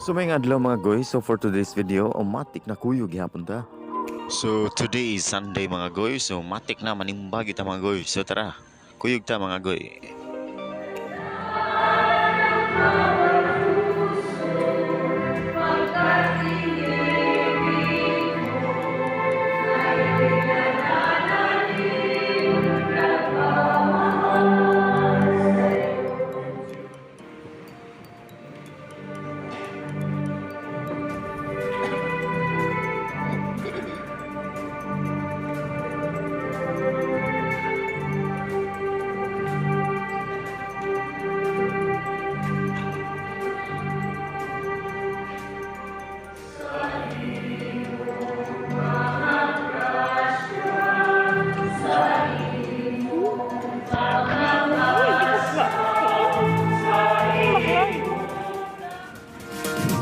So may adlaw mga goy, so for today's video, matik na kuyog gihapon ta. So today is Sunday mga goy, so matik na manimbag kita mga goy. So tara, kuyog ta mga goy.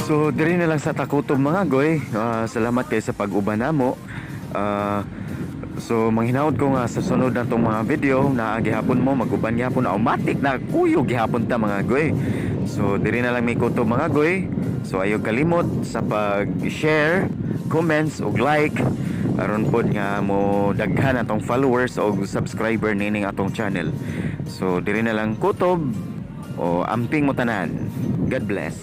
So diri na lang sa takutom mga goy. Salamat kay sa pag-uban namo. So manghinaot ko nga sa sunod na tong mga video na gihapon mo mag-uban gihapon automatic na kuyog gihapon ta mga goy. So diri na lang may kutob mga goy. So ayo kalimot sa pag-share, comments ug like aron pod nga mo daghan atong followers o subscriber nining atong channel. So diri na lang kutob o amping mo tanan. God bless.